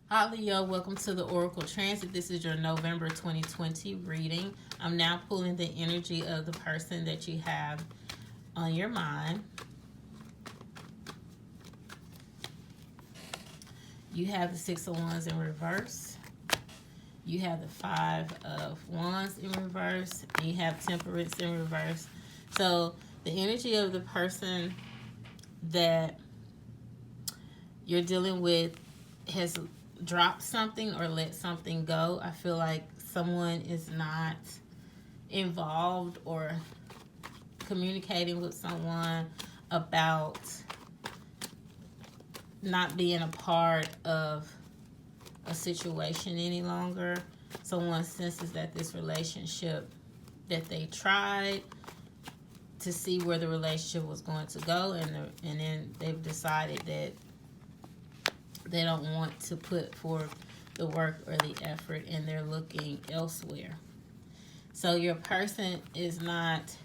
Hi Leo, welcome to the Oracle Transit. This is your November 2020 reading. I'm now pulling the energy of the person that you have on your mind. You have the Six of Wands in reverse. You have the Five of Wands in reverse. And you have Temperance in reverse. So the energy of the person that you're dealing with has dropped something or let something go. I feel like someone is not involved or communicating with someone about not being a part of a situation any longer. Someone senses that this relationship that they tried to see where the relationship was going to go, and then they've decided that they don't want to put forth the work or the effort, and they're looking elsewhere. So your person is not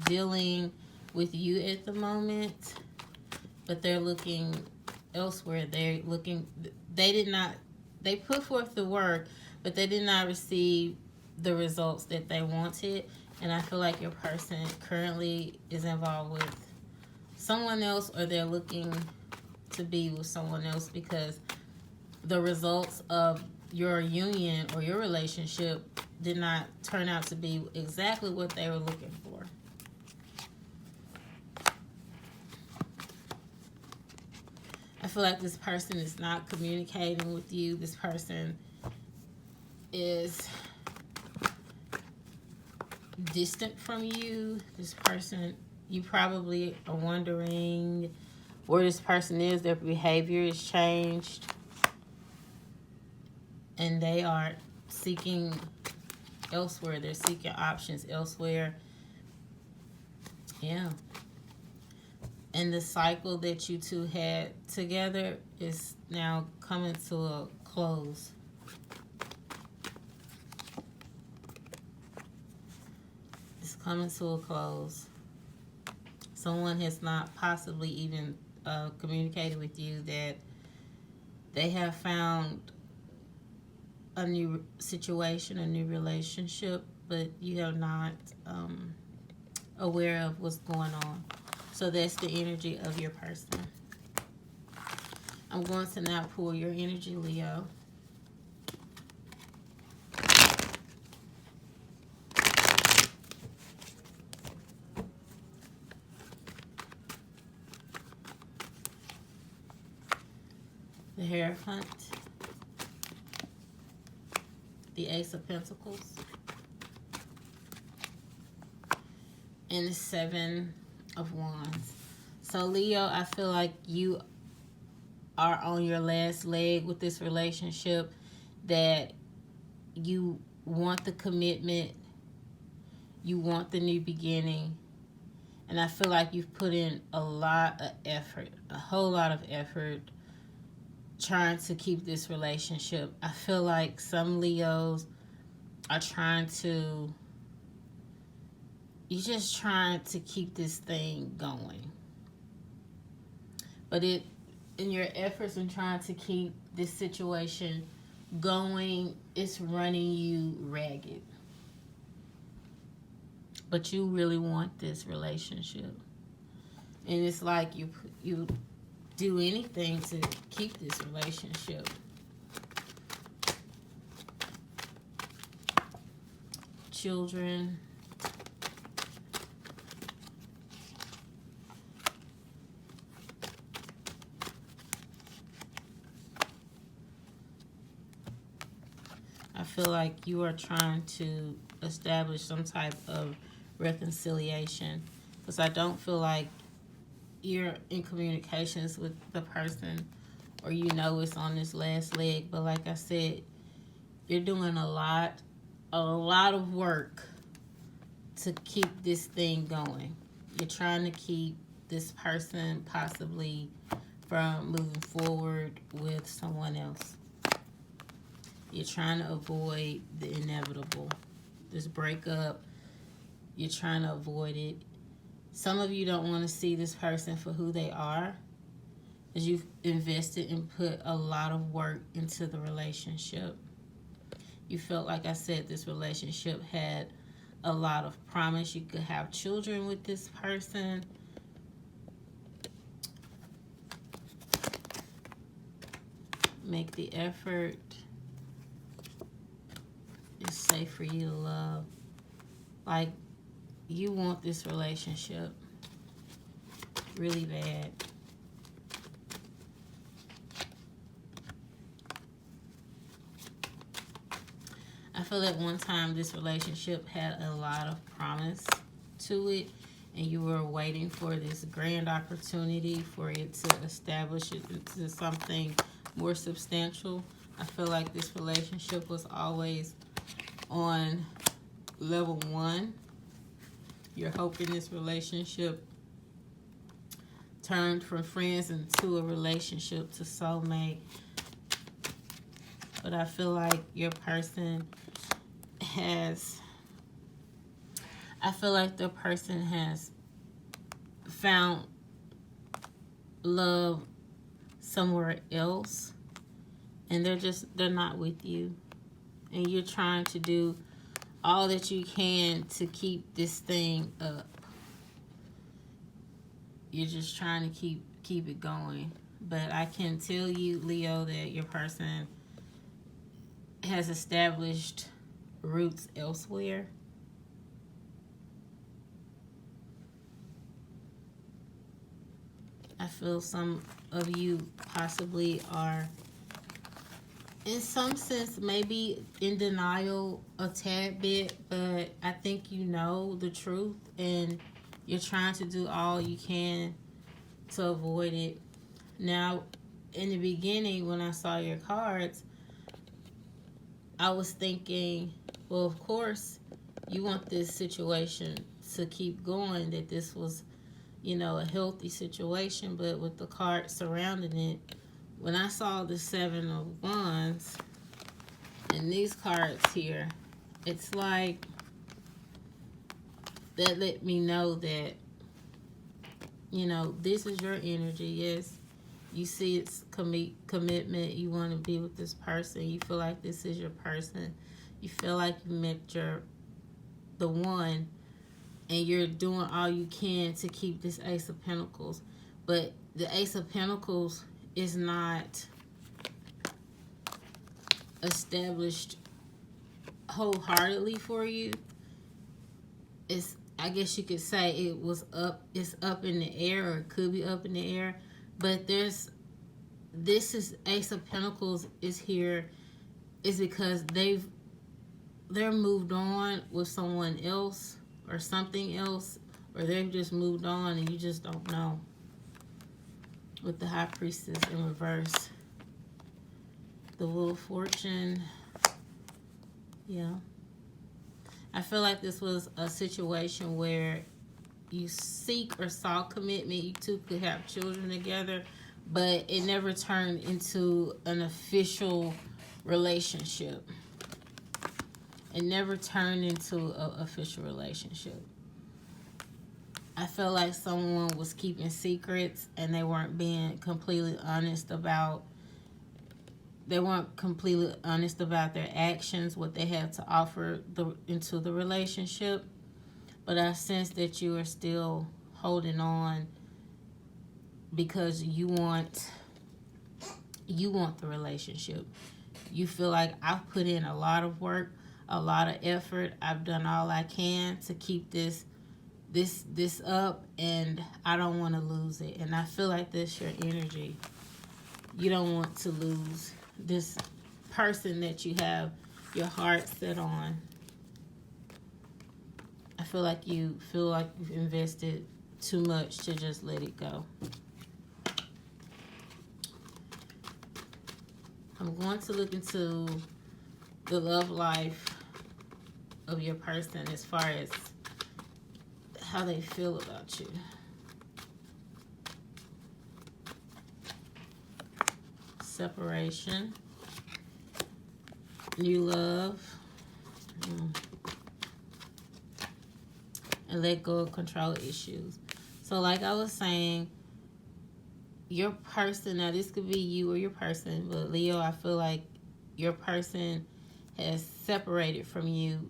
dealing with you at the moment, but they're looking elsewhere. They put forth the work, but they did not receive the results that they wanted. And I feel like your person currently is involved with someone else, or they're looking to be with someone else because the results of your union or your relationship did not turn out to be exactly what they were looking for. I feel like this person is not communicating with you. This person is distant from you. This person, you probably are wondering where this person is. Their behavior has changed, and they are seeking elsewhere. They're seeking options elsewhere. Yeah. And the cycle that you two had together is now coming to a close. It's coming to a close. Someone has not possibly even communicated with you that they have found a new situation, a new relationship, but you are not aware of what's going on. So that's the energy of your person. I'm going to now pull your energy, Leo. The Hierophant, the Ace of Pentacles, and the Seven of Wands. So Leo, I feel like you are on your last leg with this relationship, that you want the commitment, you want the new beginning, and I feel like you've put in a lot of effort, a whole lot of effort, trying to keep this relationship. I feel like some Leos are you're just trying to keep this thing going. But in your efforts in trying to keep this situation going, it's running you ragged. But you really want this relationship. And it's like you do anything to keep this relationship. Children. I feel like you are trying to establish some type of reconciliation, because I don't feel like you're in communications with the person, or it's on this last leg. But like I said, you're doing a lot of work to keep this thing going. You're trying to keep this person possibly from moving forward with someone else. You're trying to avoid the inevitable. This breakup, you're trying to avoid it. Some of you don't want to see this person for who they are, As you've invested and put a lot of work into the relationship. You felt, like I said, this relationship had a lot of promise. You could have children with this person. Make the effort. It's safe for you to love. Like, you want this relationship really bad. I feel like one time this relationship had a lot of promise to it, and you were waiting for this grand opportunity for it to establish it into something more substantial. I feel like this relationship was always on level 1. You're hoping this relationship turned from friends into a relationship to soulmate. But I feel like your person I feel like the person has found love somewhere else, and they're not with you, and you're trying to do all that you can to keep this thing up. You're just trying to keep it going. But I can tell you, Leo, that your person has established roots elsewhere. I feel some of you possibly are, in some sense, maybe in denial a tad bit, but I think you know the truth and you're trying to do all you can to avoid it. Now, in the beginning, when I saw your cards, I was thinking, well, of course, you want this situation to keep going, that this was, a healthy situation, but with the card surrounding it, when I saw the 7 of Wands and these cards here, it's like that let me know that, this is your energy. Yes, you see it's commitment. You want to be with this person. You feel like this is your person. You feel like you met the one, and you're doing all you can to keep this Ace of Pentacles. But the Ace of Pentacles is not established wholeheartedly for you. It's, I guess you could say it's up in the air, or it could be up in the air. But this is Ace of Pentacles is here is because they're moved on with someone else or something else, or they've just moved on and you just don't know. With the High Priestess in reverse, the Wheel of Fortune, yeah. I feel like this was a situation where you seek or saw commitment. You two could have children together, but it never turned into an official relationship. It never turned into an official relationship. I feel like someone was keeping secrets and they weren't being completely honest about their actions, what they had to offer into the relationship. But I sense that you are still holding on because you want the relationship. You feel like I've put in a lot of work, a lot of effort. I've done all I can to keep this up, and I don't want to lose it. And I feel like that's your energy. You don't want to lose this person that you have your heart set on. I feel like you've invested too much to just let it go. I'm going to look into the love life of your person as far as how they feel about you. Separation. New love. And let go of control issues. So like I was saying, your person, now this could be you or your person, but Leo, I feel like your person has separated from you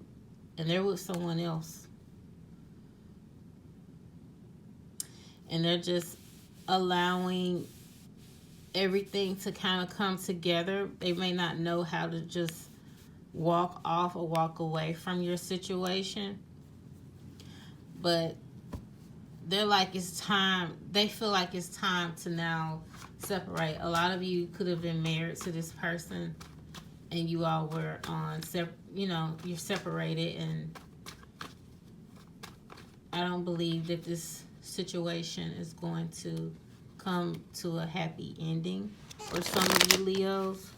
and they're with someone else. And they're just allowing everything to kind of come together. They may not know how to just walk off or walk away from your situation, but they're like, it's time. They feel like it's time to now separate. A lot of you could have been married to this person and you all were on, you're separated, and I don't believe that this situation is going to come to a happy ending for some of you Leos.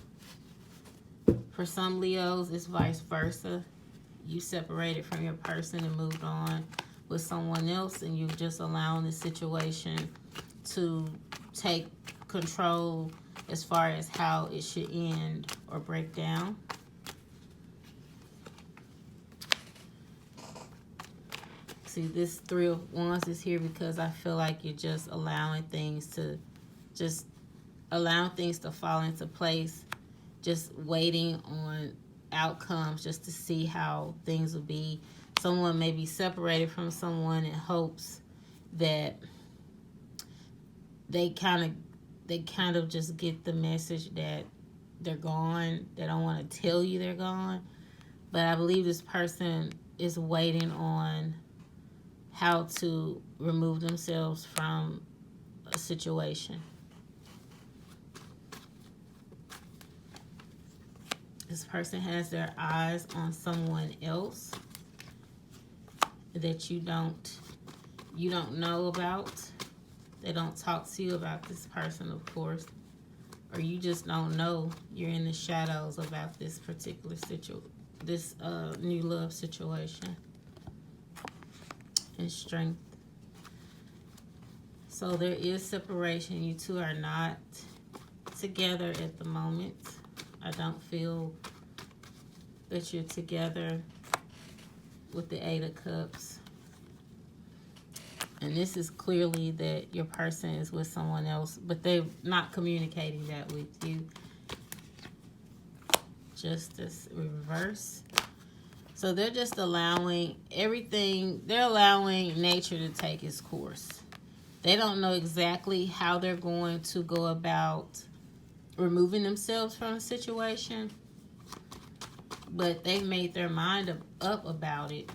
For some Leos, it's vice versa. You separated from your person and moved on with someone else, and you're just allowing the situation to take control as far as how it should end or break down. See, this Three of Wands is here because I feel like you're just allowing things to fall into place, just waiting on outcomes just to see how things will be. Someone may be separated from someone in hopes that they kind of just get the message that they're gone. They don't want to tell you they're gone. But I believe this person is waiting on how to remove themselves from a situation. This person has their eyes on someone else that you don't know about. They don't talk to you about this person, of course, or you just don't know. You're in the shadows about this particular new love situation. And strength. So there is separation. You two are not together at the moment. I don't feel that you're together with the Eight of Cups. And this is clearly that your person is with someone else, but they're not communicating that with you. Justice reverse. So they're just allowing everything, they're allowing nature to take its course. They don't know exactly how they're going to go about removing themselves from a situation, but they've made their mind up about it,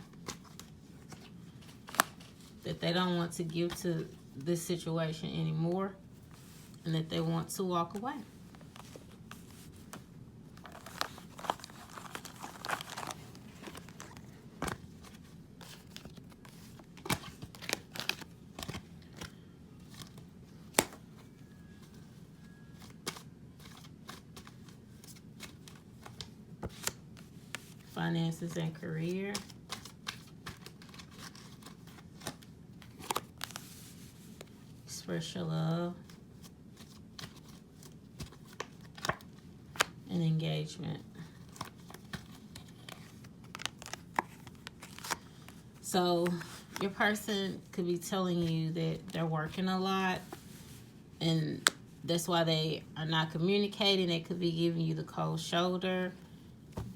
that they don't want to give to this situation anymore, and that they want to walk away. Finances and career. Express your love. And engagement. So your person could be telling you that they're working a lot, and that's why they are not communicating. They could be giving you the cold shoulder.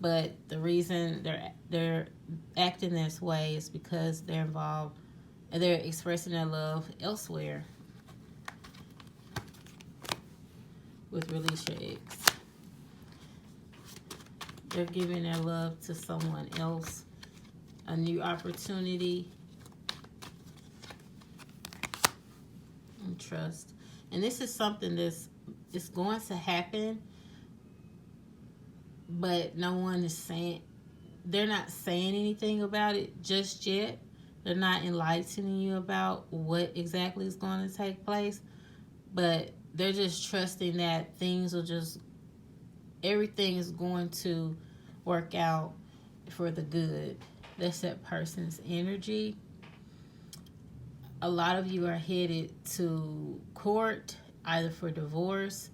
But the reason they're acting this way is because they're involved and they're expressing their love elsewhere. With Release Your Ex. They're giving their love to someone else. A new opportunity. And trust. And this is something that's going to happen. But no one is saying, they're not saying anything about it just yet. They're not enlightening you about what exactly is going to take place. But they're just trusting that everything is going to work out for the good. That's that person's energy. A lot of you are headed to court, either for divorce.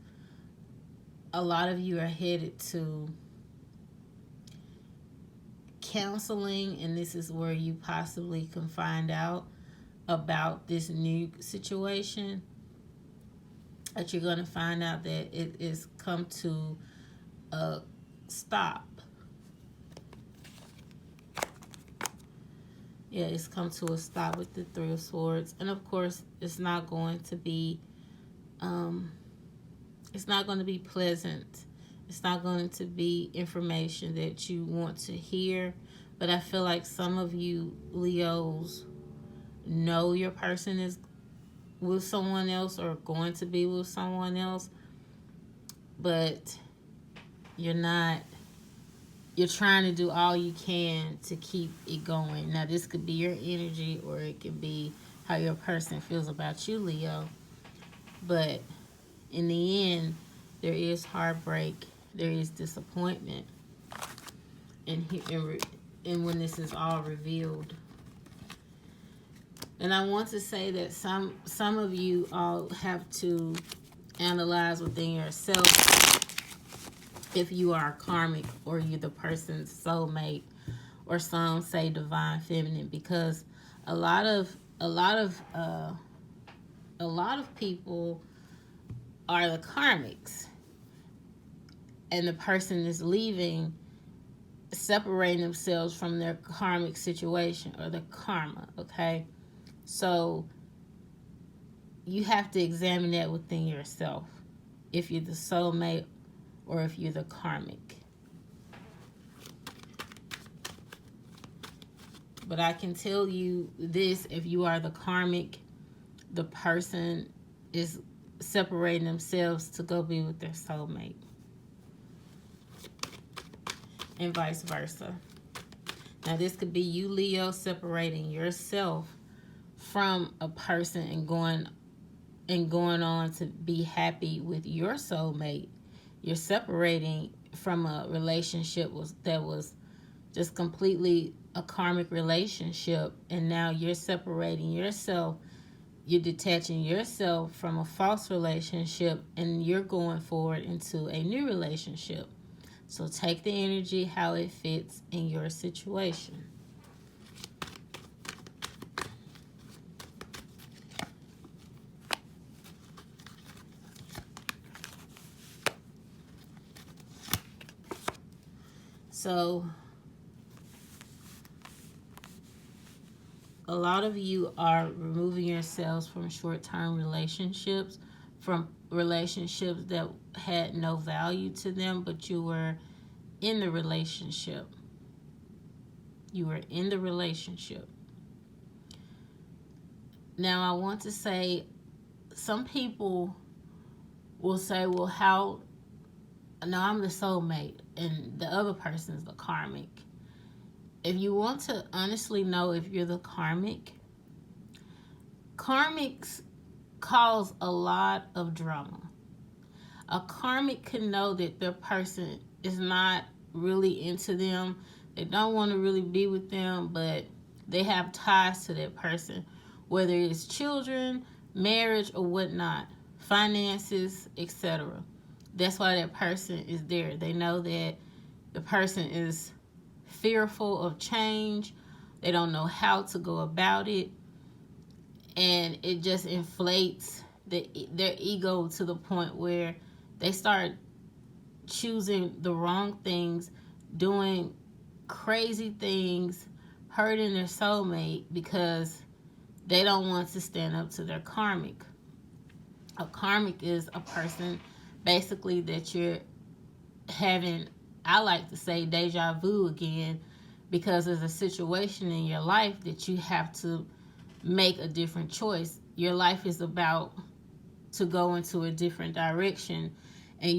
A lot of you are headed to counseling, and this is where you possibly can find out about this new situation. that you're going to find out that it is come to a stop. Yeah, it's come to a stop with the Three of Swords. And of course, it's not going to be pleasant. It's not going to be information that you want to hear. But I feel like some of you Leos know your person is with someone else or going to be with someone else, but you're trying to do all you can to keep it going. Now, this could be your energy, or it could be how your person feels about you, Leo. But in the end, there is heartbreak, there is disappointment, and when this is all revealed. And I want to say that some of you all have to analyze within yourself if you are karmic or you're the person's soulmate, or some say divine feminine, because a lot of people are the karmics, and the person is leaving, separating themselves from their karmic situation or the karma. Okay, so you have to examine that within yourself, if you're the soulmate or if you're the karmic. But I can tell you this: if you are the karmic, the person is separating themselves to go be with their soulmate, and vice versa. Now, this could be you, Leo, separating yourself from a person and going on to be happy with your soulmate. You're separating from a relationship that was just completely a karmic relationship, and now you're separating yourself. You're detaching yourself from a false relationship, and you're going forward into a new relationship. So take the energy how it fits in your situation. So a lot of you are removing yourselves from short-term relationships, from relationships that had no value to them, but you were in the relationship. You were in the relationship. Now, I want to say, some people will say, well, how? No, I'm the soulmate, and the other person is the karmic. If you want to honestly know if you're the karmic, karmics cause a lot of drama. A karmic can know that their person is not really into them. They don't want to really be with them, but they have ties to that person, whether it's children, marriage, or whatnot, finances, etc. That's why that person is there. They know that the person is fearful of change. They don't know how to go about it, and it just inflates their ego to the point where they start choosing the wrong things, doing crazy things, hurting their soulmate because they don't want to stand up to their karmic. A karmic is a person basically that you're having, I like to say, deja vu again, because there's a situation in your life that you have to make a different choice. Your life is about to go into a different direction,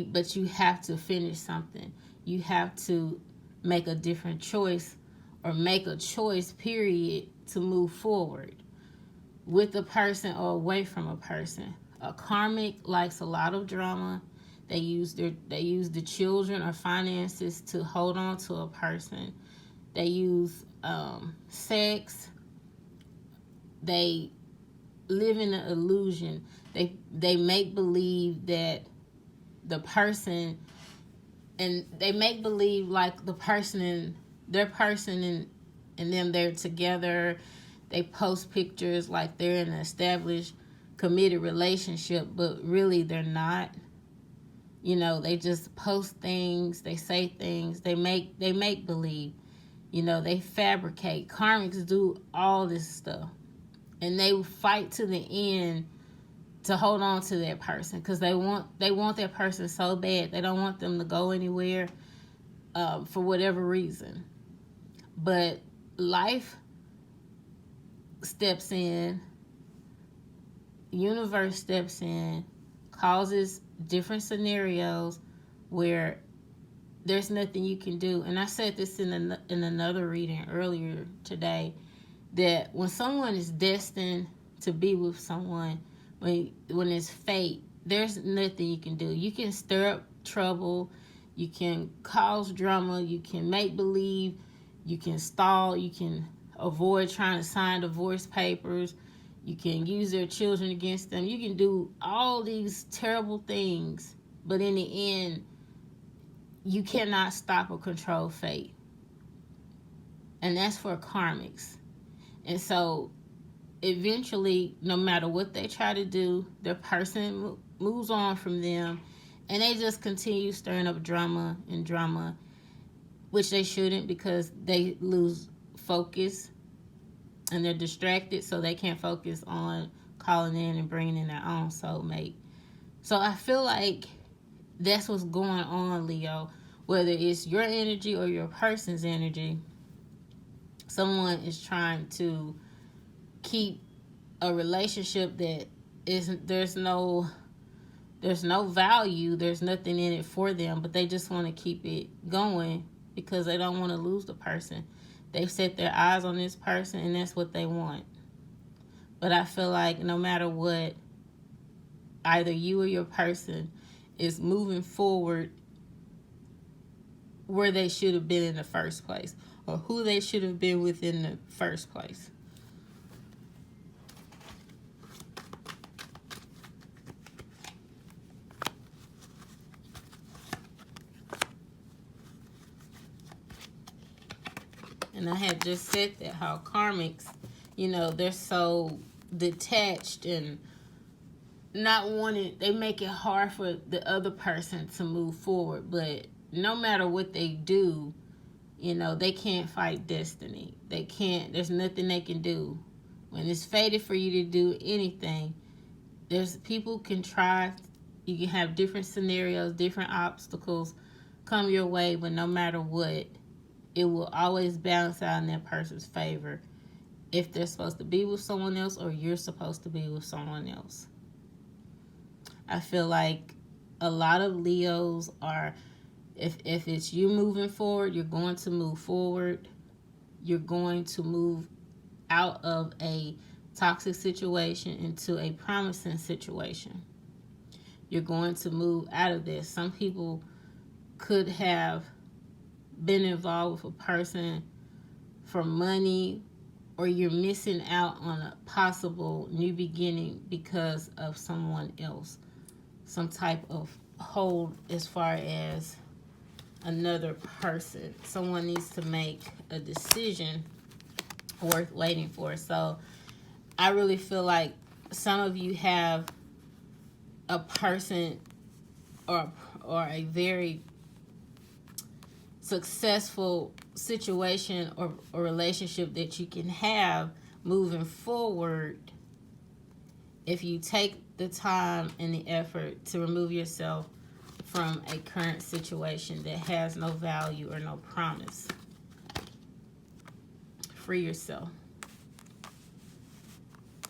but you have to finish something. You have to make a different choice, or make a choice, period, to move forward with a person or away from a person. A karmic likes a lot of drama. They use the children or finances to hold on to a person. They use sex. They live in an illusion. They make believe that the person, and they make believe like the person and their person and them, they're together. They post pictures like they're in an established committed relationship, but really they're not. You know, they just post things, they say things, they make believe. You know, they fabricate. Karmics do all this stuff, and they fight to the end to hold on to that person because they want that person so bad. They don't want them to go anywhere for whatever reason. But life steps in, universe steps in, causes different scenarios where there's nothing you can do. And I said this in another reading earlier today, that when someone is destined to be with someone, when it's fate, there's nothing you can do. You can stir up trouble, you can cause drama, you can make believe, you can stall, you can avoid trying to sign divorce papers, you can use their children against them, you can do all these terrible things, but in the end, you cannot stop or control fate. And that's for karmics. And so eventually, no matter what they try to do, their person moves on from them, and they just continue stirring up drama and drama, which they shouldn't, because they lose focus and they're distracted, so they can't focus on calling in and bringing in their own soulmate. So I feel like that's what's going on, Leo. Whether it's your energy or your person's energy, someone is trying to keep a relationship that isn't, there's no value, there's nothing in it for them, but they just want to keep it going because they don't want to lose the person. They've set their eyes on this person, and that's what they want. But I feel like no matter what, either you or your person is moving forward where they should have been in the first place, or who they should have been with in the first place. And I had just said that how karmics, you know, they're so detached and not wanting, they make it hard for the other person to move forward. But no matter what they do, you know, they can't fight destiny. They can't, there's nothing they can do. When it's fated for you to do anything, there's people can try, you can have different scenarios, different obstacles come your way, but no matter what, it will always balance out in that person's favor if they're supposed to be with someone else or you're supposed to be with someone else. I feel like a lot of Leos are, if it's you moving forward, you're going to move forward. You're going to move out of a toxic situation into a promising situation. You're going to move out of this. Some people could have been involved with a person for money, or you're missing out on a possible new beginning because of someone else. Some type of hold as far as another person. Someone needs to make a decision worth waiting for. So I really feel like some of you have a person or a very successful situation or relationship that you can have moving forward if you take the time and the effort to remove yourself from a current situation that has no value or no promise. Free yourself.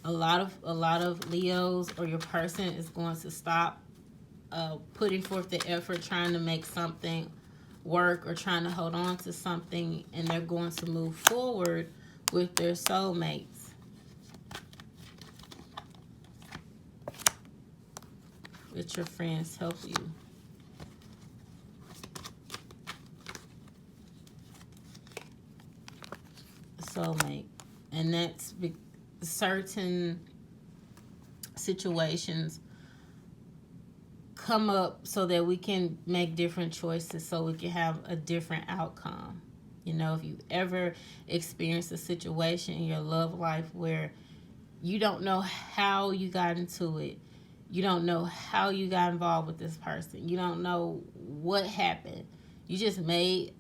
A lot of Leos or your person is going to stop putting forth the effort trying to make something work or trying to hold on to something, and they're going to move forward with their soulmates. Let your friends help you. Soulmate. And that's certain situations come up so that we can make different choices, so we can have a different outcome. You know, if you ever experienced a situation in your love life where You don't know how you got into it. You don't know how you got involved with this person. You don't know what happened. You just made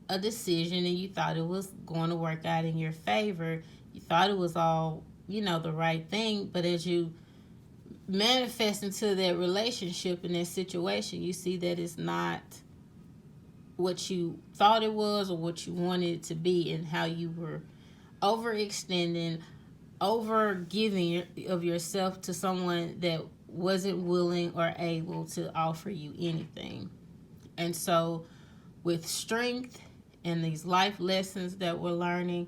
a decision and you thought it was going to work out in your favor. You thought it was all, the right thing. But as you manifest into that relationship and that situation, you see that it's not what you thought it was or what you wanted it to be, and how you were overextending, over giving of yourself to someone that wasn't willing or able to offer you anything. And so with strength and these life lessons that we're learning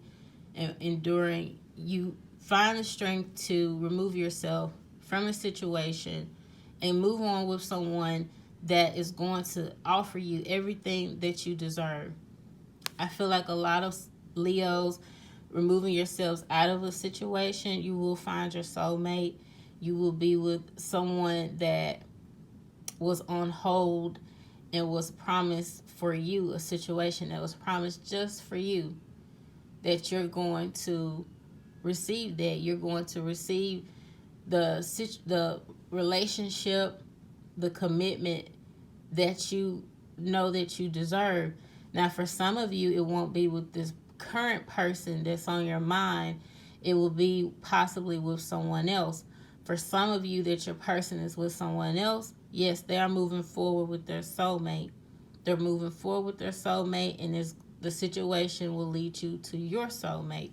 and enduring, you find the strength to remove yourself from a situation and move on with someone that is going to offer you everything that you deserve. I feel like a lot of Leos, removing yourselves out of a situation, you will find your soulmate. You will be with someone that was on hold and was promised for you, a situation that was promised just for you, that you're going to receive that. You're going to receive the relationship, the commitment that you know that you deserve. Now, for some of you, it won't be with this current person that's on your mind. It will be possibly with someone else. For some of you that your person is with someone else, yes, they are moving forward with their soulmate. They're moving forward with their soulmate, and the situation will lead you to your soulmate.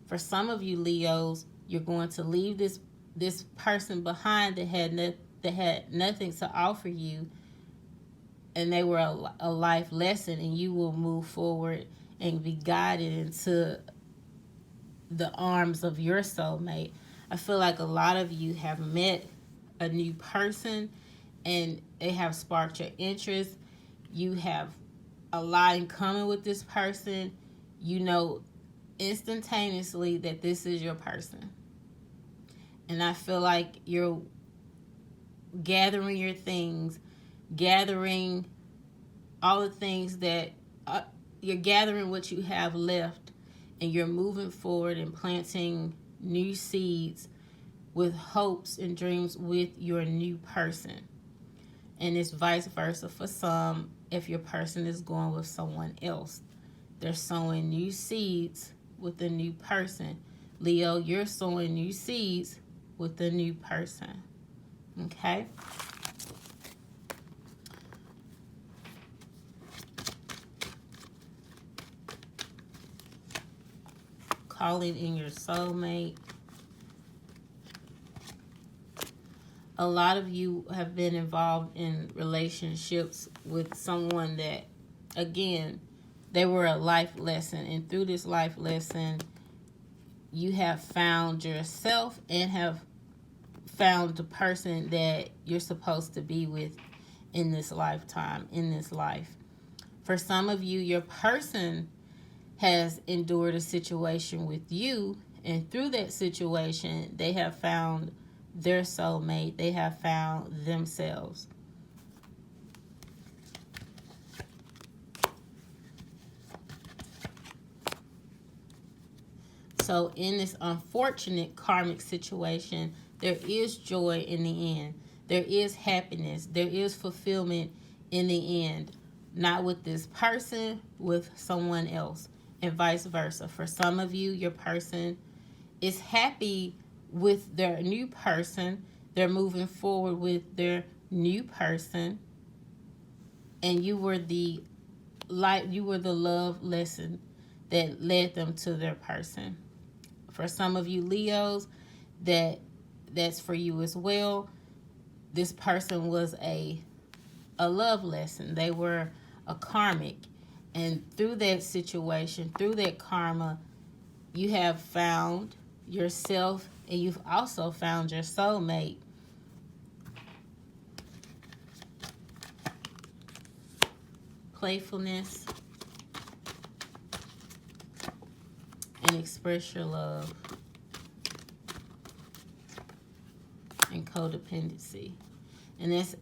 For some of you Leos, you're going to leave this person behind that had nothing to offer you, and they were a life lesson, and you will move forward and be guided into the arms of your soulmate. I feel like a lot of you have met a new person and they have sparked your interest. You have a lot in common with this person. You know instantaneously that this is your person. And I feel like you're gathering your things, gathering all the things that you're gathering what you have left, and you're moving forward and planting new seeds with hopes and dreams with your new person. And it's vice versa for some. If your person is going with someone else, they're sowing new seeds with the new person. Leo, you're sowing new seeds with the new person. Okay? Calling in your soulmate. A lot of you have been involved in relationships with someone that, again, they were a life lesson. And through this life lesson, you have found yourself and have found the person that you're supposed to be with in this lifetime, in this life. For some of you, your person has endured a situation with you, and through that situation, they have found their soulmate. They have found themselves. So in this unfortunate karmic situation, there is joy in the end. There is happiness. There is fulfillment in the end. Not with this person, with someone else, and vice versa. For some of you, your person is happy with their new person. They're moving forward with their new person. And you were the love lesson that led them to their person. For some of you Leos, that's for you as well. This person was a love lesson. They were a karmic. And through that situation, through that karma, you have found yourself, and you've also found your soulmate. Playfulness and express your love. And codependency. And that's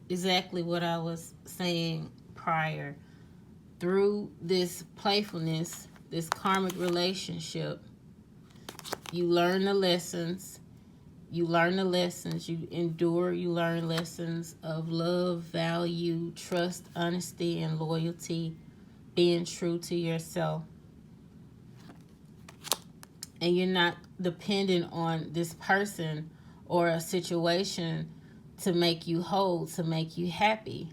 exactly what I was saying prior. Through this playfulness, this karmic relationship, You learn the lessons. You learn the lessons. You endure. You learn lessons of love, value, trust, honesty, and loyalty, being true to yourself. And you're not dependent on this person or a situation to make you whole, to make you happy.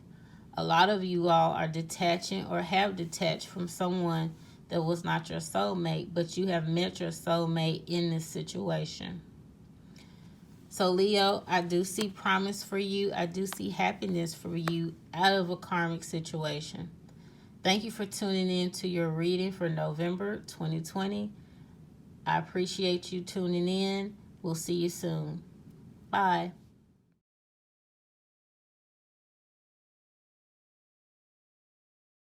A lot of you all are detaching or have detached from someone that was not your soulmate, but you have met your soulmate in this situation. So, Leo, I do see promise for you. I do see happiness for you out of a karmic situation. Thank you for tuning in to your reading for November 2020. I appreciate you tuning in. We'll see you soon. Bye.